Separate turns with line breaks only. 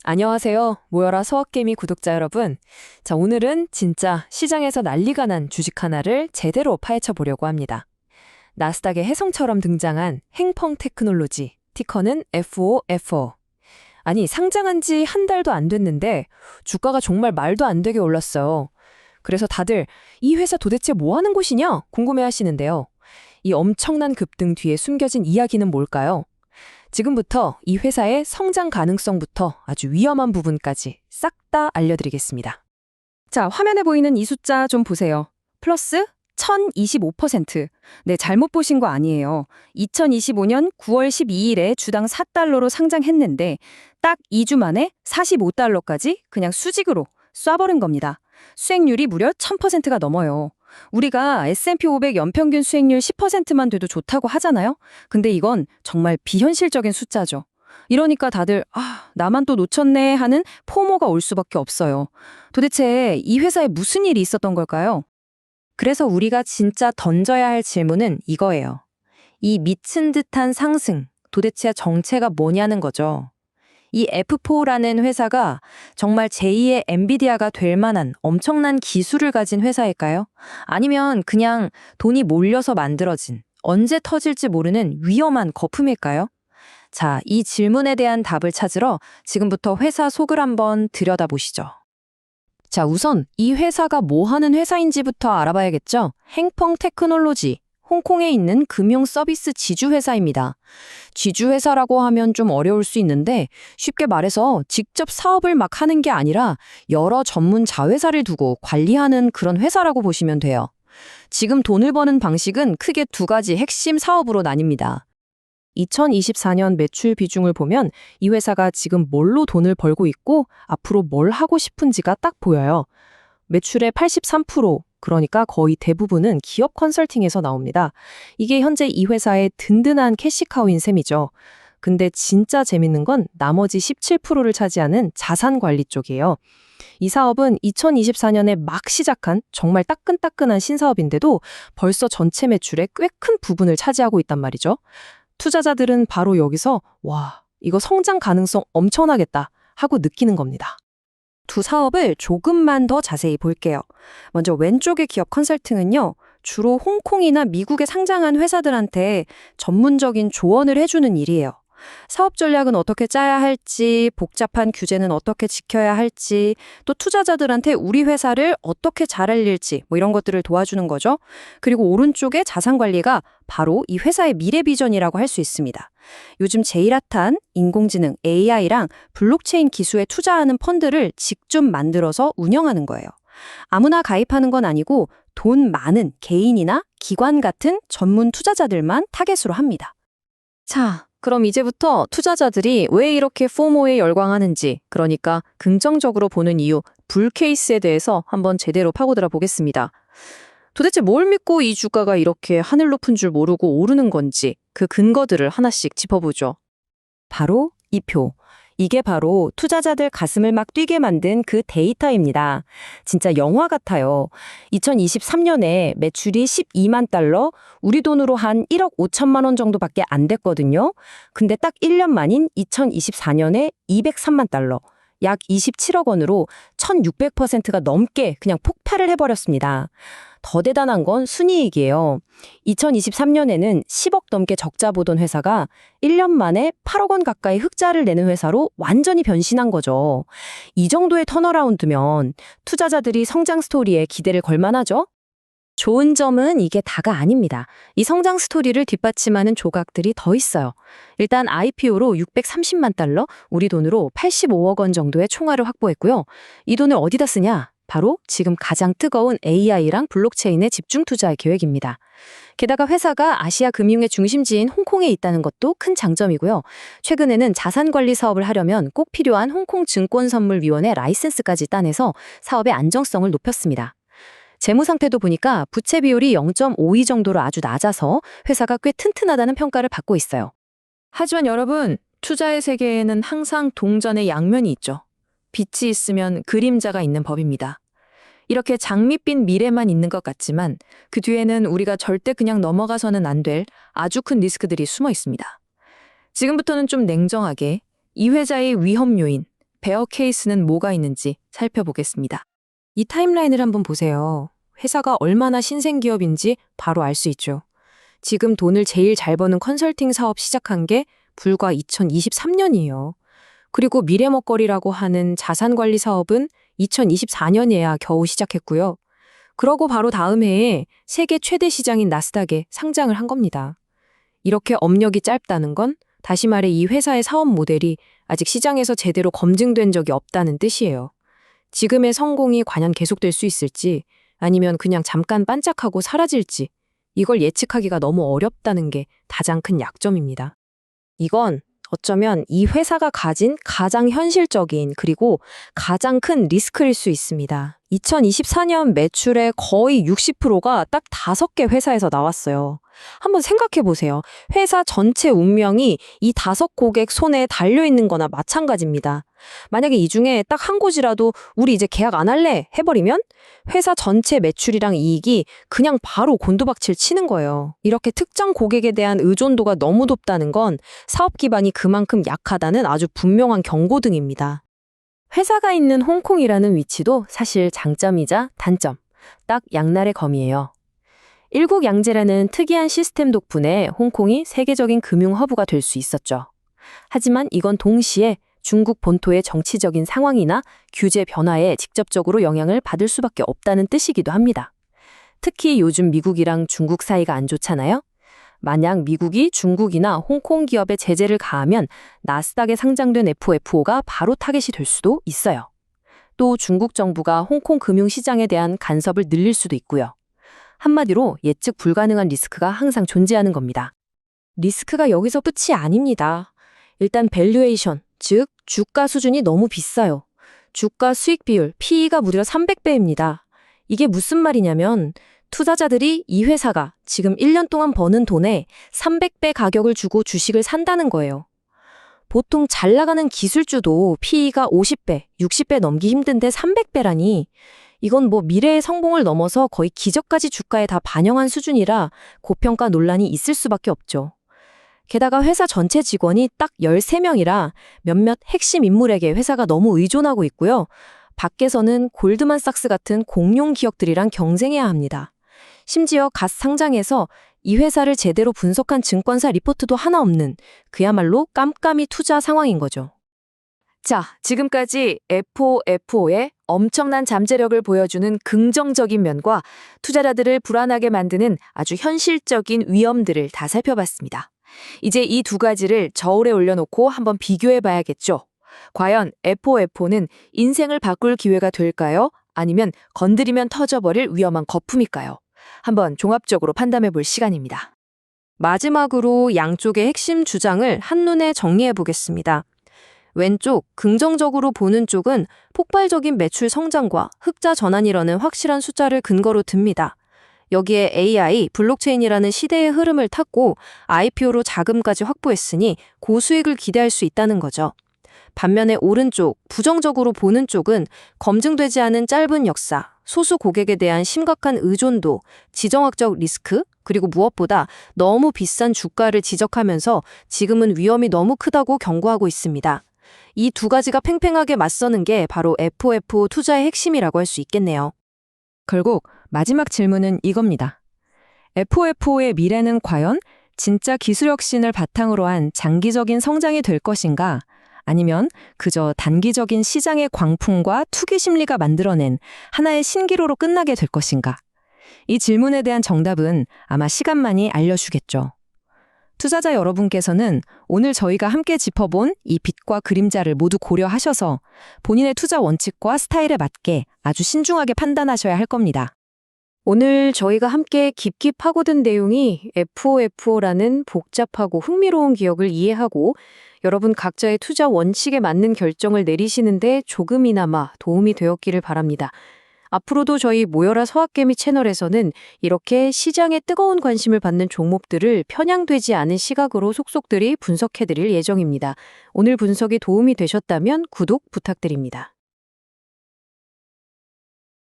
안녕하세요. 모여라 서학개미 구독자 여러분. 자, 오늘은 진짜 시장에서 난리가 난 주식 하나를 제대로 파헤쳐 보려고 합니다. 나스닥의 혜성처럼 등장한 행펑 테크놀로지, 티커는 FOFO. 아니, 상장한 지 한 달도 안 됐는데 주가가 정말 말도 안 되게 올랐어요. 그래서 다들 이 회사 도대체 뭐 하는 곳이냐 궁금해 하시는데요. 이 엄청난 급등 뒤에 숨겨진 이야기는 뭘까요? 지금부터 이 회사의 성장 가능성부터 아주 위험한 부분까지 싹 다 알려드리겠습니다.
자, 화면에 보이는 이 숫자 좀 보세요. 플러스 1025%. 네, 잘못 보신 거 아니에요. 2025년 9월 12일에 주당 4달러로 상장했는데 딱 2주 만에 45달러까지 그냥 수직으로 쏴버린 겁니다. 수익률이 무려 1000%가 넘어요. 우리가 S&P 500 연평균 수익률 10%만 돼도 좋다고 하잖아요? 근데 이건 정말 비현실적인 숫자죠. 이러니까 다들 나만 또 놓쳤네 하는 포모가 올 수밖에 없어요. 도대체 이 회사에 무슨 일이 있었던 걸까요? 그래서 우리가 진짜 던져야 할 질문은 이거예요. 이 미친 듯한 상승, 도대체 정체가 뭐냐는 거죠. 이 F4라는 회사가 정말 제2의 엔비디아가 될 만한 엄청난 기술을 가진 회사일까요? 아니면 그냥 돈이 몰려서 만들어진, 언제 터질지 모르는 위험한 거품일까요? 자, 이 질문에 대한 답을 찾으러 지금부터 회사 속을 한번 들여다보시죠.
자, 우선 이 회사가 뭐 하는 회사인지부터 알아봐야겠죠? 행펑 테크놀로지, 홍콩에 있는 금융 서비스 지주회사입니다. 지주회사라고 하면 좀 어려울 수 있는데 쉽게 말해서 직접 사업을 막 하는 게 아니라 여러 전문 자회사를 두고 관리하는 그런 회사라고 보시면 돼요. 지금 돈을 버는 방식은 크게 두 가지 핵심 사업으로 나뉩니다. 2024년 매출 비중을 보면 이 회사가 지금 뭘로 돈을 벌고 있고 앞으로 뭘 하고 싶은지가 딱 보여요. 매출의 83%, 그러니까 거의 대부분은 기업 컨설팅에서 나옵니다. 이게 현재 이 회사의 든든한 캐시카우인 셈이죠. 근데 진짜 재밌는 건 나머지 17%를 차지하는 자산 관리 쪽이에요. 이 사업은 2024년에 막 시작한 정말 따끈따끈한 신사업인데도 벌써 전체 매출의 꽤 큰 부분을 차지하고 있단 말이죠. 투자자들은 바로 여기서 와, 이거 성장 가능성 엄청나겠다 하고 느끼는 겁니다.
두 사업을 조금만 더 자세히 볼게요. 먼저 왼쪽의 기업 컨설팅은요, 주로 홍콩이나 미국에 상장한 회사들한테 전문적인 조언을 해주는 일이에요. 사업 전략은 어떻게 짜야 할지, 복잡한 규제는 어떻게 지켜야 할지, 또 투자자들한테 우리 회사를 어떻게 잘 알릴지, 이런 것들을 도와주는 거죠. 그리고 오른쪽의 자산 관리가 바로 이 회사의 미래 비전이라고 할 수 있습니다. 요즘 제일 핫한 인공지능 AI랑 블록체인 기술에 투자하는 펀드를 직접 만들어서 운영하는 거예요. 아무나 가입하는 건 아니고 돈 많은 개인이나 기관 같은 전문 투자자들만 타겟으로 합니다.
자, 그럼 이제부터 투자자들이 왜 이렇게 포모에 열광하는지, 그러니까 긍정적으로 보는 이유, 불 케이스에 대해서 한번 제대로 파고들어 보겠습니다. 도대체 뭘 믿고 이 주가가 이렇게 하늘 높은 줄 모르고 오르는 건지 그 근거들을 하나씩 짚어보죠.
바로 이 표. 이게 바로 투자자들 가슴을 막 뛰게 만든 그 데이터입니다. 진짜 영화 같아요. 2023년에 매출이 12만 달러, 우리 돈으로 한 1억 5천만 원 정도밖에 안 됐거든요. 근데 딱 1년 만인 2024년에 203만 달러, 약 27억 원으로 1600%가 넘게 그냥 폭발을 해버렸습니다. 더 대단한 건 순이익이에요. 2023년에는 10억 넘게 적자 보던 회사가 1년 만에 8억 원 가까이 흑자를 내는 회사로 완전히 변신한 거죠. 이 정도의 턴어라운드면 투자자들이 성장 스토리에 기대를 걸 만하죠? 좋은 점은 이게 다가 아닙니다. 이 성장 스토리를 뒷받침하는 조각들이 더 있어요. 일단 IPO로 630만 달러, 우리 돈으로 85억 원 정도의 총알을 확보했고요. 이 돈을 어디다 쓰냐? 바로 지금 가장 뜨거운 AI랑 블록체인에 집중 투자할 계획입니다. 게다가 회사가 아시아 금융의 중심지인 홍콩에 있다는 것도 큰 장점이고요. 최근에는 자산 관리 사업을 하려면 꼭 필요한 홍콩 증권선물위원회 라이센스까지 따내서 사업의 안정성을 높였습니다. 재무 상태도 보니까 부채 비율이 0.52 정도로 아주 낮아서 회사가 꽤 튼튼하다는 평가를 받고 있어요.
하지만 여러분, 투자의 세계에는 항상 동전의 양면이 있죠. 빛이 있으면 그림자가 있는 법입니다. 이렇게 장밋빛 미래만 있는 것 같지만 그 뒤에는 우리가 절대 그냥 넘어가서는 안 될 아주 큰 리스크들이 숨어 있습니다. 지금부터는 좀 냉정하게 이 회사의 위험 요인, 베어 케이스는 뭐가 있는지 살펴보겠습니다. 이 타임라인을 한번 보세요. 회사가 얼마나 신생기업인지 바로 알 수 있죠. 지금 돈을 제일 잘 버는 컨설팅 사업 시작한 게 불과 2023년이에요. 그리고 미래먹거리라고 하는 자산관리 사업은 2024년에야 겨우 시작했고요. 그러고 바로 다음 해에 세계 최대 시장인 나스닥에 상장을 한 겁니다. 이렇게 업력이 짧다는 건 다시 말해 이 회사의 사업 모델이 아직 시장에서 제대로 검증된 적이 없다는 뜻이에요. 지금의 성공이 과연 계속될 수 있을지 아니면 그냥 잠깐 반짝하고 사라질지 이걸 예측하기가 너무 어렵다는 게 가장 큰 약점입니다. 이건 어쩌면 이 회사가 가진 가장 현실적인 그리고 가장 큰 리스크일 수 있습니다. 2024년 매출의 거의 60%가 딱 5개 회사에서 나왔어요. 한번 생각해 보세요. 회사 전체 운명이 이 5고객 손에 달려있는 거나 마찬가지입니다. 만약에 이 중에 딱 한 곳이라도 우리 이제 계약 안 할래 해버리면 회사 전체 매출이랑 이익이 그냥 바로 곤두박질 치는 거예요. 이렇게 특정 고객에 대한 의존도가 너무 높다는 건 사업 기반이 그만큼 약하다는 아주 분명한 경고등입니다. 회사가 있는 홍콩이라는 위치도 사실 장점이자 단점, 딱 양날의 검이에요. 일국양제라는 특이한 시스템 덕분에 홍콩이 세계적인 금융 허브가 될 수 있었죠. 하지만 이건 동시에 중국 본토의 정치적인 상황이나 규제 변화에 직접적으로 영향을 받을 수밖에 없다는 뜻이기도 합니다. 특히 요즘 미국이랑 중국 사이가 안 좋잖아요? 만약 미국이 중국이나 홍콩 기업에 제재를 가하면 나스닥에 상장된 FOFO가 바로 타겟이 될 수도 있어요. 또 중국 정부가 홍콩 금융시장에 대한 간섭을 늘릴 수도 있고요. 한마디로 예측 불가능한 리스크가 항상 존재하는 겁니다. 리스크가 여기서 끝이 아닙니다. 일단 밸류에이션, 즉 주가 수준이 너무 비싸요. 주가 수익 비율, PE가 무려 300배입니다. 이게 무슨 말이냐면 투자자들이 이 회사가 지금 1년 동안 버는 돈에 300배 가격을 주고 주식을 산다는 거예요. 보통 잘 나가는 기술주도 PE가 50배, 60배 넘기 힘든데 300배라니 이건 뭐 미래의 성공을 넘어서 거의 기적까지 주가에 다 반영한 수준이라 고평가 논란이 있을 수밖에 없죠. 게다가 회사 전체 직원이 딱 13명이라 몇몇 핵심 인물에게 회사가 너무 의존하고 있고요. 밖에서는 골드만삭스 같은 공룡 기업들이랑 경쟁해야 합니다. 심지어 갓 상장해서 이 회사를 제대로 분석한 증권사 리포트도 하나 없는 그야말로 깜깜이 투자 상황인 거죠. 자, 지금까지 FOFO의 엄청난 잠재력을 보여주는 긍정적인 면과 투자자들을 불안하게 만드는 아주 현실적인 위험들을 다 살펴봤습니다. 이제 이 두 가지를 저울에 올려놓고 한번 비교해 봐야겠죠. 과연 FOFO는 인생을 바꿀 기회가 될까요? 아니면 건드리면 터져버릴 위험한 거품일까요? 한번 종합적으로 판단해 볼 시간입니다. 마지막으로 양쪽의 핵심 주장을 한눈에 정리해 보겠습니다. 왼쪽, 긍정적으로 보는 쪽은 폭발적인 매출 성장과 흑자 전환이라는 확실한 숫자를 근거로 듭니다. 여기에 AI, 블록체인이라는 시대의 흐름을 탔고 IPO로 자금까지 확보했으니 고수익을 기대할 수 있다는 거죠. 반면에 오른쪽, 부정적으로 보는 쪽은 검증되지 않은 짧은 역사, 소수 고객에 대한 심각한 의존도, 지정학적 리스크, 그리고 무엇보다 너무 비싼 주가를 지적하면서 지금은 위험이 너무 크다고 경고하고 있습니다. 이 두 가지가 팽팽하게 맞서는 게 바로 FOFO 투자의 핵심이라고 할 수 있겠네요. 결국 마지막 질문은 이겁니다. FOFO의 미래는 과연 진짜 기술 혁신을 바탕으로 한 장기적인 성장이 될 것인가? 아니면 그저 단기적인 시장의 광풍과 투기 심리가 만들어낸 하나의 신기루로 끝나게 될 것인가? 이 질문에 대한 정답은 아마 시간만이 알려주겠죠. 투자자 여러분께서는 오늘 저희가 함께 짚어본 이 빛과 그림자를 모두 고려하셔서 본인의 투자 원칙과 스타일에 맞게 아주 신중하게 판단하셔야 할 겁니다. 오늘 저희가 함께 깊이 파고든 내용이 FOFO라는 복잡하고 흥미로운 기억을 이해하고 여러분 각자의 투자 원칙에 맞는 결정을 내리시는데 조금이나마 도움이 되었기를 바랍니다. 앞으로도 저희 모여라 서학개미 채널에서는 이렇게 시장에 뜨거운 관심을 받는 종목들을 편향되지 않은 시각으로 속속들이 분석해드릴 예정입니다. 오늘 분석이 도움이 되셨다면 구독 부탁드립니다.